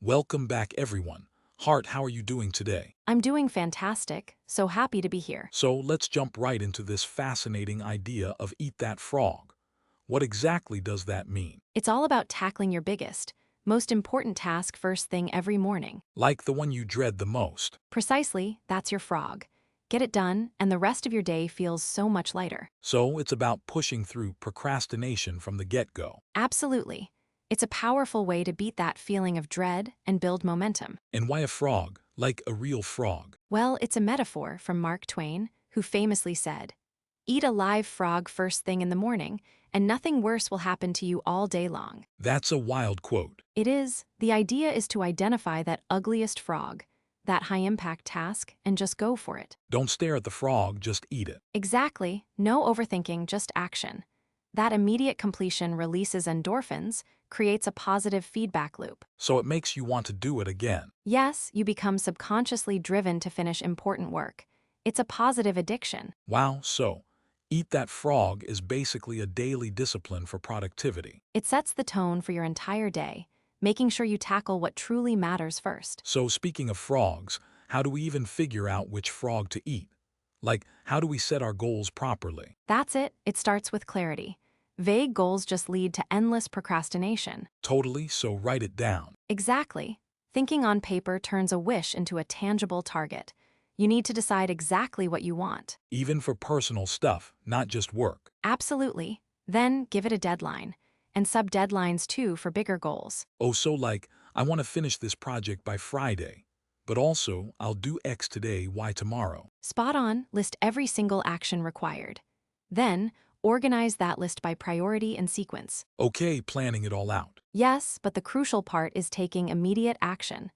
Welcome back, everyone. Hart, how are you doing today? I'm doing fantastic, so happy to be here. So let's jump right into this fascinating idea of eat that frog. What exactly does that mean? It's all about tackling your biggest, most important task first thing every morning. Like the one you dread the most. Precisely, that's your frog. Get it done, and the rest of your day feels so much lighter. So it's about pushing through procrastination from the get-go. Absolutely. It's a powerful way to beat that feeling of dread and build momentum. And why a frog? Like a real frog. Well, it's a metaphor from Mark Twain, who famously said, "Eat a live frog first thing in the morning, and nothing worse will happen to you all day long." That's a wild quote. It is. The idea is to identify that ugliest frog, that high-impact task, and just go for it. Don't stare at the frog, just eat it. Exactly. No overthinking, just action. That immediate completion releases endorphins, creates a positive feedback loop. So it makes you want to do it again. Yes, you become subconsciously driven to finish important work. It's a positive addiction. Wow, so eat that frog is basically a daily discipline for productivity. It sets the tone for your entire day, making sure you tackle what truly matters first. So speaking of frogs, how do we even figure out which frog to eat? Like, how do we set our goals properly? That's it. It starts with clarity. Vague goals just lead to endless procrastination. Totally, so write it down. Exactly. Thinking on paper turns a wish into a tangible target. You need to decide exactly what you want. Even for personal stuff, not just work. Absolutely. Then give it a deadline. And sub-deadlines too for bigger goals. Oh, so like, I want to finish this project by Friday, but also I'll do X today, Y tomorrow. Spot on, list every single action required. Then, organize that list by priority and sequence. Okay, planning it all out. Yes, but the crucial part is taking immediate action.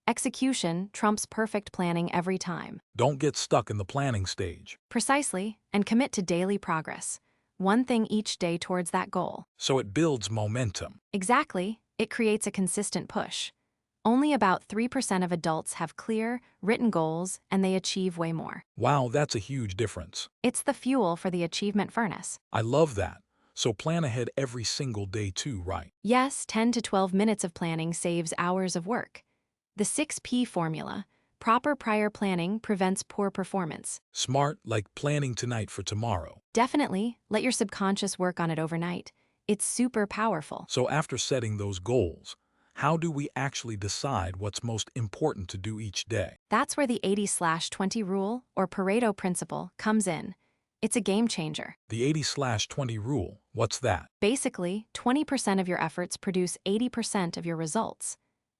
Execution trumps perfect planning every time. Don't get stuck in the planning stage. Precisely, and commit to daily progress. One thing each day towards that goal. So it builds momentum. Exactly, it creates a consistent push. Only about 3% of adults have clear, written goals, and they achieve way more. Wow, that's a huge difference. It's the fuel for the achievement furnace. I love that. So plan ahead every single day too, right? Yes, 10 to 12 minutes of planning saves hours of work. The 6P formula, proper prior planning prevents poor performance. Smart, like planning tonight for tomorrow. Definitely, let your subconscious work on it overnight. It's super powerful. So after setting those goals, how do we actually decide what's most important to do each day? That's where the 80/20 rule, or Pareto principle, comes in. It's a game changer. The 80/20 rule, what's that? Basically, 20% of your efforts produce 80% of your results.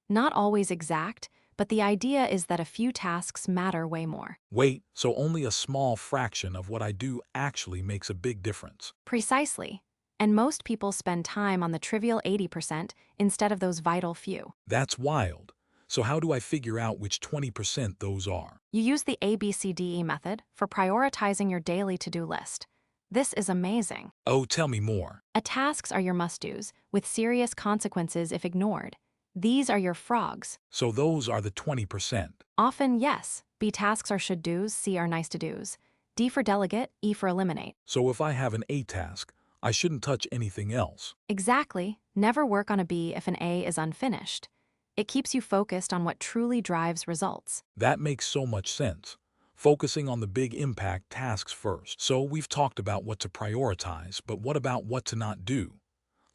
Not always exact, but the idea is that a few tasks matter way more. Wait, so only a small fraction of what I do actually makes a big difference. Precisely. And most people spend time on the trivial 80% instead of those vital few. That's wild. So how do I figure out which 20% those are? You use the ABCDE method for prioritizing your daily to-do list. This is amazing. Oh, tell me more. Tasks are your must-dos, with serious consequences if ignored. These are your frogs. So those are the 20%. Often, yes. B tasks are should-dos, C are nice-to-dos. D for delegate, E for eliminate. So if I have an A task, I shouldn't touch anything else. Exactly. Never work on a B if an A is unfinished. It keeps you focused on what truly drives results. That makes so much sense. Focusing on the big impact tasks first. So we've talked about what to prioritize, but what about what to not do?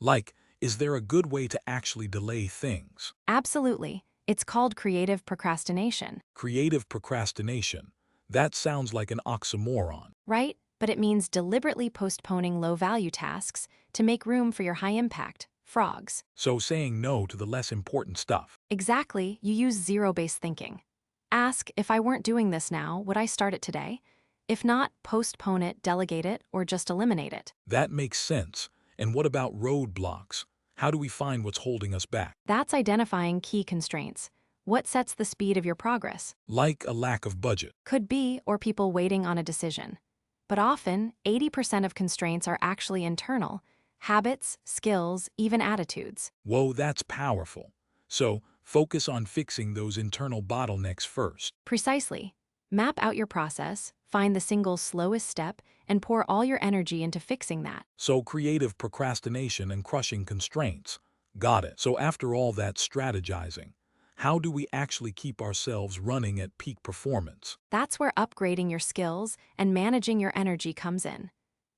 Like, is there a good way to actually delay things? Absolutely. It's called creative procrastination. Creative procrastination. That sounds like an oxymoron. Right? But it means deliberately postponing low-value tasks to make room for your high-impact frogs. So saying no to the less important stuff. Exactly, you use zero-based thinking. Ask, if I weren't doing this now, would I start it today? If not, postpone it, delegate it, or just eliminate it. That makes sense. And what about roadblocks? How do we find what's holding us back? That's identifying key constraints. What sets the speed of your progress? Like a lack of budget. Could be, or people waiting on a decision. But often, 80% of constraints are actually internal: habits, skills, even attitudes. Whoa, that's powerful. So, focus on fixing those internal bottlenecks first. Precisely. Map out your process, find the single slowest step, and pour all your energy into fixing that. So, creative procrastination and crushing constraints. Got it. So, after all that strategizing, how do we actually keep ourselves running at peak performance? That's where upgrading your skills and managing your energy comes in.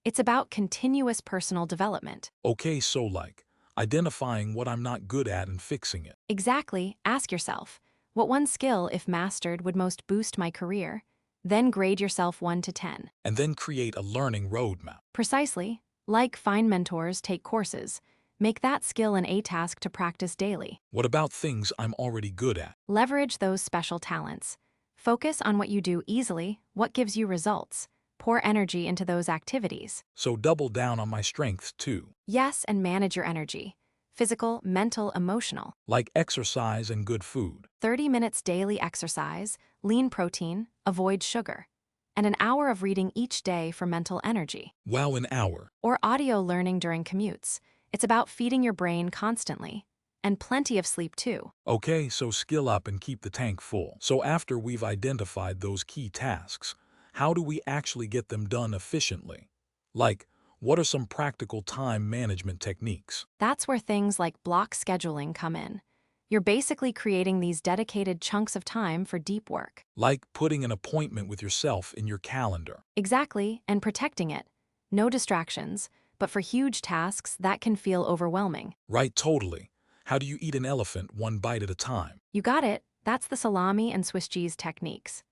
It's about continuous personal development. Okay, so like identifying what I'm not good at and fixing it. Exactly, ask yourself, what one skill, if mastered, would most boost my career? Then grade yourself 1 to 10. And then create a learning roadmap. Precisely, like find mentors, take courses. Make that skill an A task to practice daily. What about things I'm already good at? Leverage those special talents. Focus on what you do easily, what gives you results. Pour energy into those activities. So double down on my strengths too, Yes, and manage your energy. Physical, mental, emotional. like exercise and good food. 30 minutes daily exercise, lean protein, avoid sugar. And an hour of reading each day for mental energy. Wow, an hour. Or audio learning during commutes. It's about feeding your brain constantly. And plenty of sleep too. Okay, so skill up and keep the tank full. So after we've identified those key tasks, how do we actually get them done efficiently? Like, what are some practical time management techniques? That's where things like block scheduling come in. You're basically creating these dedicated chunks of time for deep work. Like putting an appointment with yourself in your calendar. Exactly, and protecting it. No distractions, but for huge tasks, that can feel overwhelming. Right, totally. How do you eat an elephant one bite at a time? You got it, that's the salami and Swiss cheese techniques.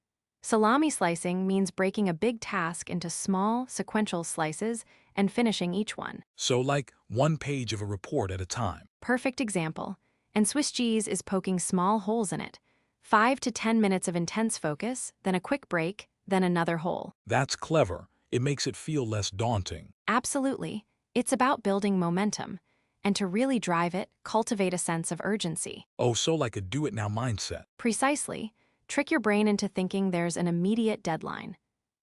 Salami slicing means breaking a big task into small, sequential slices and finishing each one. So like one page of a report at a time. Perfect example. And Swiss cheese is poking small holes in it. 5 to 10 minutes of intense focus, then a quick break, then another hole. That's clever. It makes it feel less daunting. Absolutely. It's about building momentum. And to really drive it, cultivate a sense of urgency. Oh, so like a do-it-now mindset. Precisely. Trick your brain into thinking there's an immediate deadline.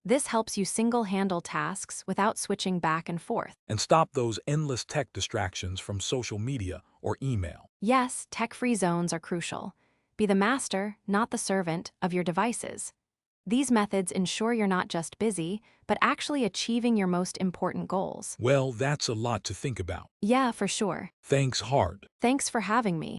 This helps you single-handle tasks without switching back and forth. And stop those endless tech distractions from social media or email. Yes, tech-free zones are crucial. Be the master, not the servant, of your devices. These methods ensure you're not just busy, but actually achieving your most important goals. Well, that's a lot to think about. Yeah, for sure. Thanks, Hard. Thanks for having me.